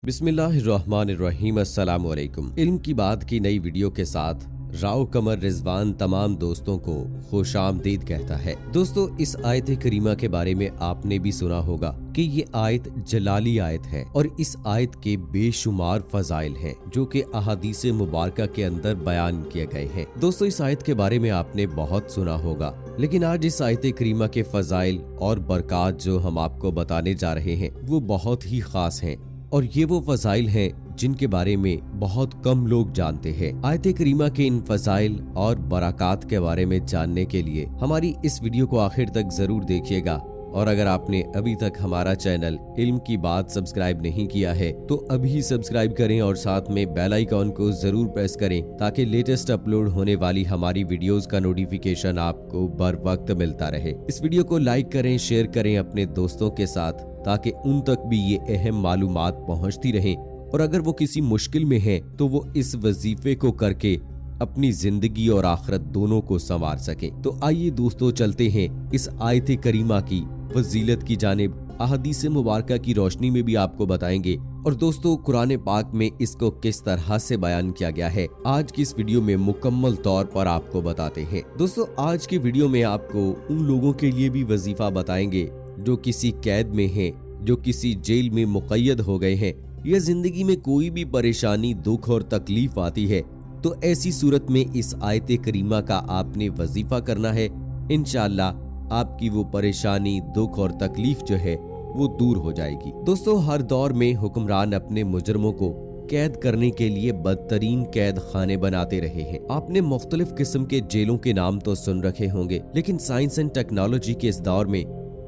बिस्मिल्लाहिर्रहमानिर्रहीम अस्सलामुअलैकुम। इल्म की बात की नई वीडियो के साथ राव कमर रिजवान तमाम दोस्तों को खुशामदीद कहता है। दोस्तों, इस आयत करीमा के बारे में आपने भी सुना होगा कि ये आयत जलाली आयत है और इस आयत के बेशुमार फजाइल हैं जो कि अहादीस मुबारका के अंदर बयान किए गए हैं। दोस्तों, इस आयत के बारे में आपने बहुत सुना होगा, लेकिन आज इस आयत करीमा के फजाइल और बरक़ात जो हम आपको बताने जा रहे हैं वो बहुत ही खास हैं और ये वो फजाइल हैं जिनके बारे में बहुत कम लोग जानते हैं। आयत करीमा के इन फजाइल और बरक़ात के बारे में जानने के लिए हमारी इस वीडियो को आखिर तक जरूर देखिएगा। और अगर आपने अभी तक हमारा चैनल इल्म की बात सब्सक्राइब नहीं किया है तो अभी सब्सक्राइब करें और साथ में बेल आइकॉन को जरूर प्रेस करें ताकि लेटेस्ट अपलोड होने वाली हमारी वीडियोस का नोटिफिकेशन आपको बर वक्त मिलता रहे। इस वीडियो को लाइक करें, शेयर करें अपने दोस्तों के साथ ताकि उन तक भी ये अहम मालूमात पहुंचती रहें और अगर वो किसी मुश्किल में हैं तो वो इस वजीफे को करके अपनी जिंदगी और आखिरत दोनों को संवार सकें। तो आइए दोस्तों, चलते हैं इस आयत करीमा की फजीलत की जानिब। अहादीस मुबारका की रोशनी में भी आपको बताएंगे और दोस्तों, कुरान पाक में इसको किस तरह से बयान किया गया है आज की इस वीडियो में मुकम्मल तौर पर आपको बताते हैं। दोस्तों, आज की वीडियो में आपको उन लोगों के लिए भी वजीफा बताएंगे जो किसी कैद में हैं, जो किसी जेल में मुक़य्यद हो गए हैं या जिंदगी में कोई भी परेशानी, दुख और तकलीफ आती है तो ऐसी सूरत में इस आयत करीमा का आपने वजीफा करना है। इंशाअल्लाह आपकी वो परेशानी, दुख और तकलीफ जो है वो दूर हो जाएगी। दोस्तों, हर दौर में हुक्मरान अपने मुजरमों को कैद करने के लिए बदतरीन कैद खाने बनाते रहे हैं। आपने मुख्तलिफ किस्म के जेलों के नाम तो सुन रखे होंगे, लेकिन साइंस एंड टेक्नोलॉजी के इस दौर में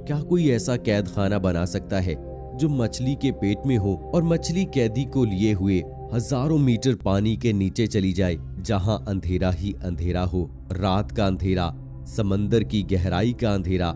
क्या कोई ऐसा कैद खाना बना सकता है जो मछली के पेट में हो और मछली कैदी को लिए हुए हजारों मीटर पानी के नीचे चली जाए, जहां अंधेरा ही अंधेरा हो, रात का अंधेरा, समंदर की गहराई का अंधेरा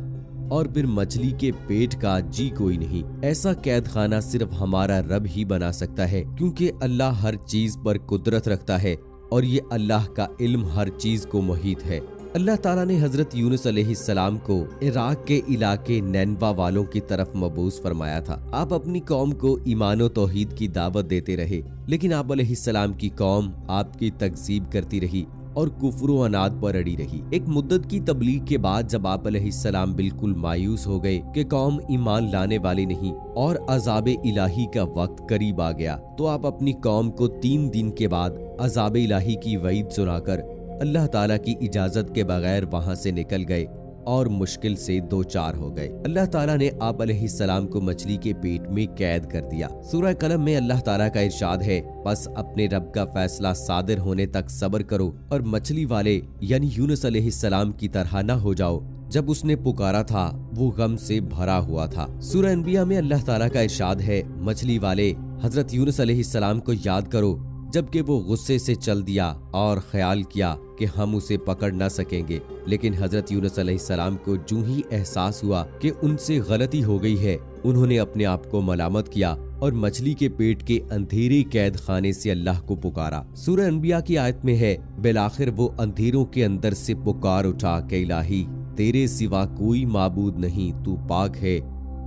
और फिर मछली के पेट का जी कोई नहीं। ऐसा कैद खाना सिर्फ हमारा रब ही बना सकता है, क्योंकि अल्लाह हर चीज पर कुदरत रखता है और ये अल्लाह का इल्म हर चीज को मुहीत है। अल्लाह ताला ने हजरत यूनुस अलैहिस्सलाम को इराक के इलाके नैनवा वालों की तरफ मबूस फरमाया था। आप अपनी कौम को ईमान और तौहीद की दावत देते रहे, लेकिन आप अलैहिस्सलाम की कौम आपकी तकज़ीब करती रही और कुफ्र व अनाद पर अड़ी रही। एक मुद्दत की तबलीग के बाद जब आप अलैहिस्सलाम बिल्कुल मायूस हो गए कि कौम ईमान लाने वाली नहीं और अजाब इलाही का वक्त करीब आ गया, तो आप अपनी कौम को 3 दिन के बाद अजाब इलाही की वईद सुनाकर अल्लाह ताला की इजाजत के बगैर वहां से निकल गए और मुश्किल से 2-4 हो गए। अल्लाह ताला ने आप अलैहिस्सलाम को मछली के पेट में कैद कर दिया। सूरह कलम में अल्लाह ताला का इरशाद है, बस अपने रब का फैसला सादिर होने तक सब्र करो और मछली वाले यानी यूनुस अलैहिस्सलाम की तरह न हो जाओ। जब उसने पुकारा था वो गम से भरा हुआ था। सूरह अनबिया में अल्लाह ताला का इरशाद है, मछली वाले हजरत यूनुस अलैहिस्सलाम को याद करो जबकि वो गुस्से से चल दिया और ख्याल किया कि हम उसे पकड़ न सकेंगे, लेकिन हजरत यूनुस अलैहिस्सलाम को जूं ही एहसास हुआ कि उनसे गलती हो गई है, उन्होंने अपने आप को मलामत किया और मछली के पेट के अंधेरे कैद खाने से अल्लाह को पुकारा। सूरह अनबिया की आयत में है, बिलाखिर वो अंधेरों के अंदर से पुकार उठा कि इलाही तेरे सिवा कोई माबूद नहीं, तू पाक है,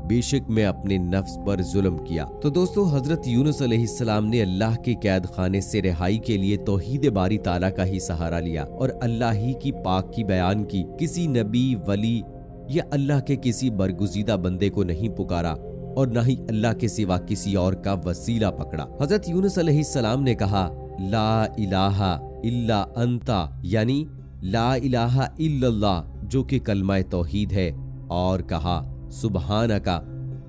बेशक मैं अपने नफ्स पर जुल्म किया। तो दोस्तों, हजरत यूनुस अलैहिस्सलाम ने अल्लाह के कैद खाने से रिहाई के लिए तौहीद बारी ताला का ही सहारा लिया और अल्लाह ही की पाक की बयान की। किसी नबी, वली या अल्लाह के किसी बरगुज़ीदा बंदे को नहीं पुकारा और न ही अल्लाह के सिवा किसी और का वसीला पकड़ा। हजरत यूनुस अलैहिस्सलाम ने कहा, ला इलाहा इल्ला अंता, यानी ला इलाहा इल्लल्लाह, जो कि कलमा तौहीद है, और कहा सुबहानका,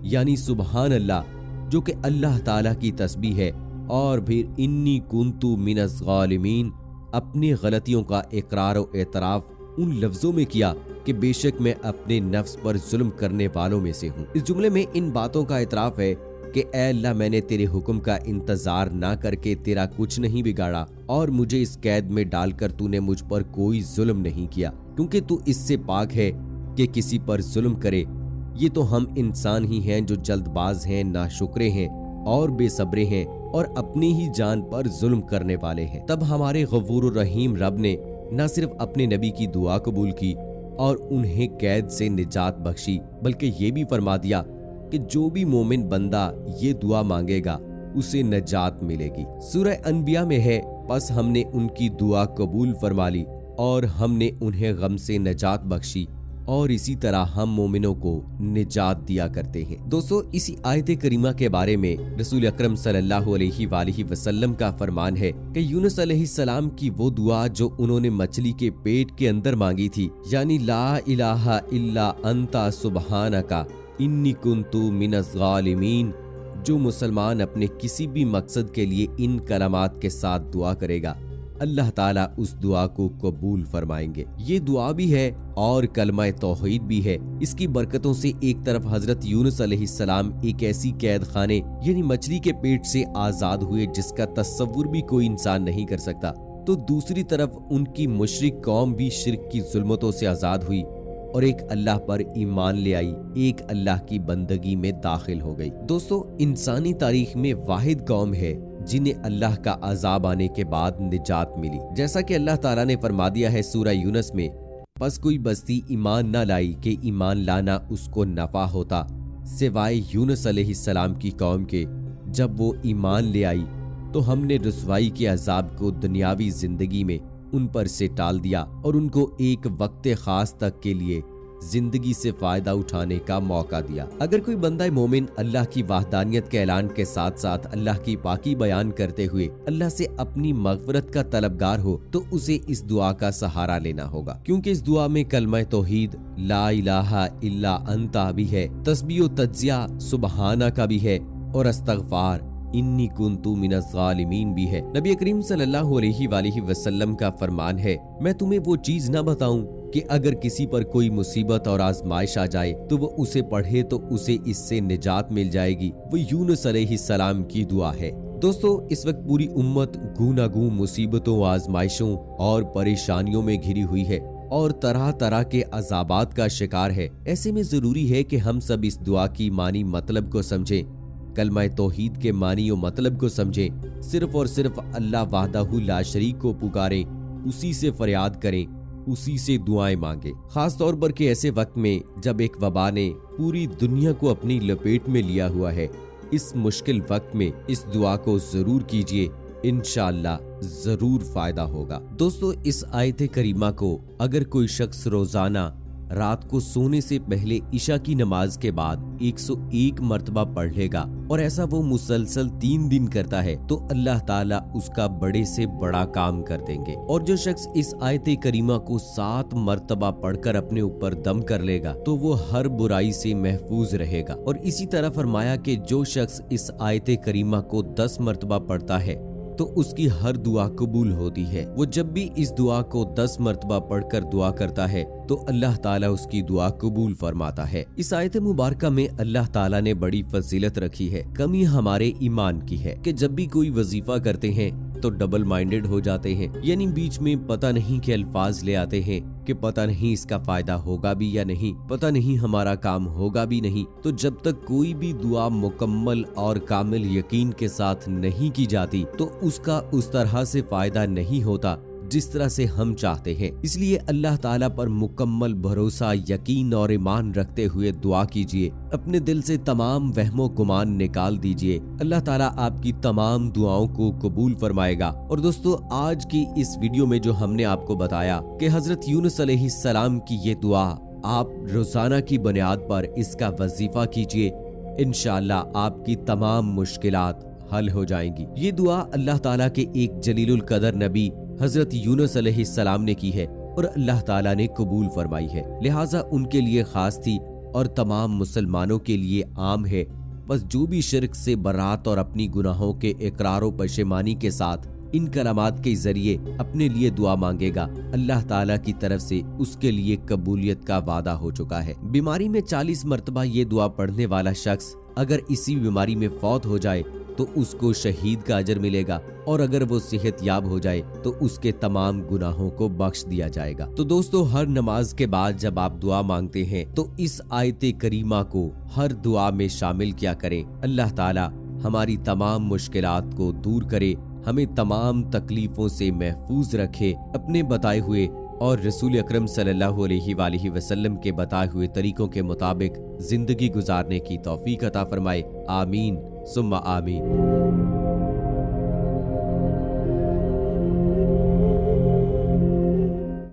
यानी सुबहान अल्लाह, जो कि अल्लाह ताला की तस्बीह है, और फिर इन्नी कुन्तु मिनज़ ज़ालिमीन, अपनी गलतियों का इकरार और एतराफ उन लफ्जों में किया कि बेशक मैं अपने नफ्स पर जुल्म करने वालों में से हूँ। इस जुमले में इन बातों का एतराफ है कि ऐ अल्लाह, मैंने तेरे हुक्म का इंतजार ना करके तेरा कुछ नहीं बिगाड़ा और मुझे इस कैद में डालकर तूने मुझ पर कोई जुल्म नहीं किया, क्योंकि तू इससे पाक है कि किसी पर जुल्म करे। ये तो हम इंसान ही हैं जो जल्दबाज हैं, नाशुक्रे हैं और बेसब्रे हैं और अपनी ही जान पर जुल्म करने वाले हैं। तब हमारे गफूर रहीम रब ने न सिर्फ अपने नबी की दुआ कबूल की और उन्हें कैद से निजात बख्शी, बल्कि ये भी फरमा दिया कि जो भी मोमिन बंदा ये दुआ मांगेगा उसे नजात मिलेगी। सूरह अनबिया में है, बस हमने उनकी दुआ कबूल फरमा ली और हमने उन्हें गम से नजात बख्शी और इसी तरह हम मोमिनों को निजात दिया करते हैं। दोस्तों, इसी आयत करीमा के बारे में रसूल अकरम सल्लल्लाहु अलैहि वसल्लम का फरमान है कि यूनुस अलैहिस्सलाम की वो दुआ जो उन्होंने मछली के पेट के अंदर मांगी थी, यानी ला इलाहा इल्ला अंता सुबहानका इन्नी कुन्तु मिनज़ ज़ालिमीन, जो मुसलमान अपने किसी भी मकसद के लिए इन कलमात के साथ दुआ करेगा, अल्लाह ताला उस दुआ को कबूल फरमाएंगे। ये दुआ भी है और कलमा तौहीद भी है। इसकी बरकतों से एक तरफ हजरत यूनुस अलैहिस्सलाम एक ऐसी कैद खाने यानी मछली के पेट से आजाद हुए जिसका तस्वुर भी कोई इंसान नहीं कर सकता, तो दूसरी तरफ उनकी मुशरिक कौम भी शिर्क की जुल्मतों से आजाद हुई और एक अल्लाह पर ईमान ले आई, एक अल्लाह की बंदगी में दाखिल हो गई। दोस्तों, इंसानी तारीख में वाहिद कौम है जिन्हें अल्लाह का अजाब आने के बाद निजात मिली। जैसा कि अल्लाह ताला ने फरमा दिया है सूरह यूनुस में, बस कोई बस्ती ईमान न लाई कि ईमान लाना उसको नफा होता, सिवाय यूनुस अलैहिस्सलाम की कौम के। जब वो ईमान ले आई तो हमने रुसवाई के अजाब को दुनियावी जिंदगी में उन पर से टाल दिया और उनको एक वक्त खास तक के लिए जिंदगी से फायदा उठाने का मौका दिया। अगर कोई बंदा मोमिन अल्लाह की वहदानियत के ऐलान के साथ साथ अल्लाह की पाकी बयान करते हुए अल्लाह से अपनी मगफरत का तलबगार हो तो उसे इस दुआ का सहारा लेना होगा, क्योंकि इस दुआ में कलमा तौहीद ला इलाहा इल्ला अंता भी है, तस्बीह तज्जिया सुबहाना का भी है और अस्तगफार इन्नी कुन्तु मिनज़ ज़ालिमीन भी है। नबी करीम सल्लल्लाहु अलैहि वसल्लम का फरमान है, मैं तुम्हें वो चीज न बताऊं कि अगर किसी पर कोई मुसीबत और आजमाइश आ जाए तो वो उसे पढ़े तो उसे इससे निजात मिल जाएगी। वो यूनुस अलैहिस्सलाम की दुआ है। दोस्तों, इस वक्त पूरी उम्मत गूनागूं मुसीबतों, आजमाइशों और परेशानियों में घिरी हुई है और तरह तरह के अजाबात का शिकार है। ऐसे में जरूरी है कि हम सब इस दुआ की मानी मतलब को समझें, कलमा तौहीद के मानी और मतलब को समझें, सिर्फ और सिर्फ अल्लाह वाहदाहु ला शरीक को पुकारें, उसी से फरियाद करें, उसी से दुआएं मांगे। खास तौर पर के ऐसे वक्त में जब एक वबा ने पूरी दुनिया को अपनी लपेट में लिया हुआ है, इस मुश्किल वक्त में इस दुआ को जरूर कीजिए, इंशाअल्लाह जरूर फायदा होगा। दोस्तों, इस आयत करीमा को अगर कोई शख्स रोजाना रात को सोने से पहले इशा की नमाज के बाद 101 मर्तबा पढ़ लेगा और ऐसा वो मुसलसल 3 दिन करता है तो अल्लाह ताला उसका बड़े से बड़ा काम कर देंगे। और जो शख्स इस आयत करीमा को 7 मर्तबा पढ़कर अपने ऊपर दम कर लेगा तो वो हर बुराई से महफूज रहेगा। और इसी तरह फरमाया कि जो शख्स इस आयत करीमा को 10 मर्तबा पढ़ता है तो उसकी हर दुआ कबूल होती है। वो जब भी इस दुआ को 10 मर्तबा पढ़कर दुआ करता है तो अल्लाह ताला उसकी दुआ कबूल फरमाता है। इस आयत मुबारका में अल्लाह ताला ने बड़ी फजीलत रखी है। कमी हमारे ईमान की है कि जब भी कोई वजीफा करते हैं तो डबल माइंडेड हो जाते हैं, यानी बीच में पता नहीं के अल्फाज ले आते हैं कि पता नहीं इसका फायदा होगा भी या नहीं, पता नहीं हमारा काम होगा भी नहीं। तो जब तक कोई भी दुआ मुकम्मल और कामिल यकीन के साथ नहीं की जाती तो उसका उस तरह से फायदा नहीं होता जिस तरह से हम चाहते हैं। इसलिए अल्लाह ताला पर मुकम्मल भरोसा, यकीन और ईमान रखते हुए दुआ कीजिए। अपने दिल से तमाम वहमो गुमान निकाल दीजिए। अल्लाह ताला आपकी तमाम दुआओं को कबूल फरमाएगा। और दोस्तों, आज की इस वीडियो में जो हमने आपको बताया कि हजरत यूनुस अलैहिस्सलाम की ये दुआ आप रोजाना की बुनियाद पर इसका वजीफा कीजिए, इंशाअल्लाह आपकी तमाम मुश्किलात हल हो जाएंगी। ये दुआ अल्लाह ताला के एक जलीलुल कदर नबी हजरत यूनुस अलैहिस्सलाम ने की है और अल्लाह ताला ने कबूल फरमाई है, लिहाजा उनके लिए खास थी और तमाम मुसलमानों के लिए आम है। बस जो भी शिर्क से बरात और अपनी गुनाहों के इकरार व पशेमानी के साथ इन कलामात के जरिए अपने लिए दुआ मांगेगा, अल्लाह ताला की तरफ से उसके लिए कबूलियत का वादा हो चुका है। बीमारी में 40 मर्तबा ये दुआ पढ़ने वाला शख्स अगर इसी बीमारी में फौत हो जाए तो उसको शहीद का अजर मिलेगा और अगर वो सेहत याब हो जाए तो उसके तमाम गुनाहों को बख्श दिया जाएगा। तो दोस्तों, हर नमाज के बाद जब आप दुआ मांगते हैं तो इस आयत करीमा को हर दुआ में शामिल किया करें। अल्लाह ताला हमारी तमाम मुश्किलात को दूर करे, हमें तमाम तकलीफों से महफूज रखे, अपने बताए हुए और रसूल अकरम सल्लल्लाहु अलैहि वसल्लम के बताए हुए तरीकों के मुताबिक जिंदगी गुजारने की तौफीक अता फरमाए। आमीन सुम्मा आमीन।